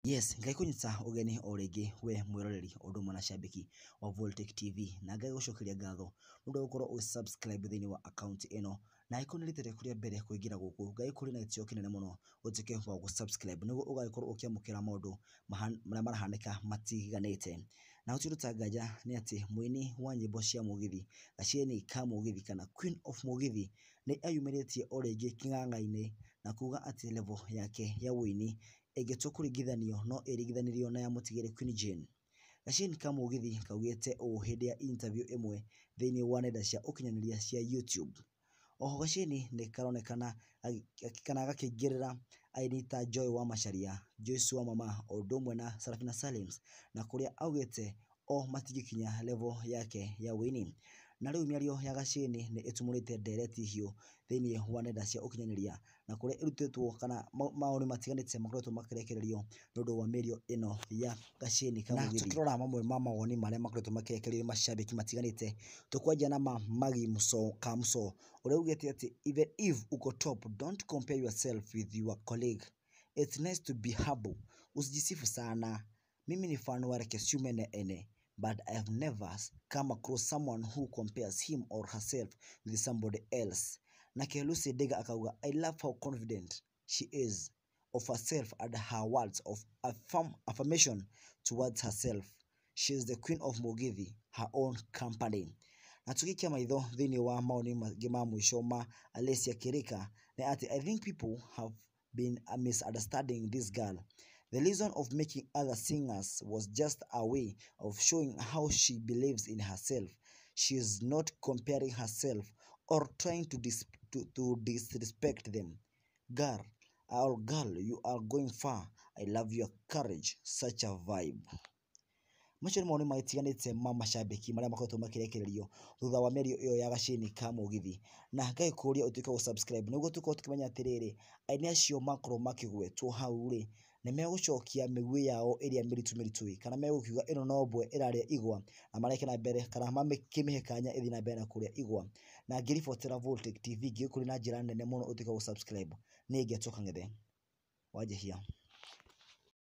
Yes, ngai kunyita ugeni orege we mwiroreri undu mwana shabiki wa Voltech TV na ngai gucokeria ngatho nundu gukorwo usubscribe thini wa account ino na icon litete kuria mbere kuingira guku ngai kuri na itio kinene muno utike wa gusubscribe nigo ugakorwo ukiamukira maundu maria marahaneka matiganite na utiruta ngaja ni ati mwini wa nyimbo cia Mugithi Gasheni Ka Mugithi kana Queen of Mugithi ni ayumiritie orege king'ang'a-ini na kuuga ati level yake ya wini egetukuringithanio no erigithanirio na ya mutigire Queen Jane. Gasheni Ka Mugithi kaugite hindi ya interview imwe thini wa nenda cia ukinyaniria cia YouTube. Oho Gasheni ni karonekana gakingirira ainita Joy wa Macharia, Joyce wa Mamaa odumwe na Sarafina Salim na kuria augite o matigikinya level yake ya winning. Na riu miario ya Gasheni ni itumurite ndereti hiyo thini wa nenda cia ukinyaniria na kuria irutitwo kana maoni matiganite makoretwo makirekererio nundu wa miario ino ya Gasheni Ka Mugithi. Na tukirora mamwe ma mawoni maria makoretwo makirekererio mashabiki matiganite tukwanja na Magi Kamso uria ugite ati even if uko top, don't compare yourself with your colleague. It's nice to be humble, usijisifu sana. Mimi ni fan wa Rekesumene ene, but I have never come across someone who compares him or herself with somebody else. Na Lucy Dega akauga, I love how confident she is of herself and her words of affirmation towards herself. She is the Queen of Mugithi, her own company. Na tukikia maitho thini wa maoni ma mwisho ma Alicia Kirika na ati I think people have been misunderstanding this girl. The reason of making other singers was just a way of showing how she believes in herself. She is not comparing herself or trying to disrespect them. Girl, you are going far. I love your courage. Such a vibe. Macho maoni maitiganite ma mashabiki maria makoretwo makirekererio thutha wa miario iyo ya Gasheni Ka Mugithi na ngai kuria utuike gusubscribe niguo tukorwo tukimenya atiriri aini acio makorwo makigwetwo hau ri ni megucokia migwi yao iria miritu kana megukiuga ino no mbwe iraria igwa na marekera mbere kana mamikimihekanya ithi na mbere na kuria igwa na ngiribotera Voltech TV ngikuri na njira nene muno utuike gusubscribe ni ngetuka ngethe wajehia.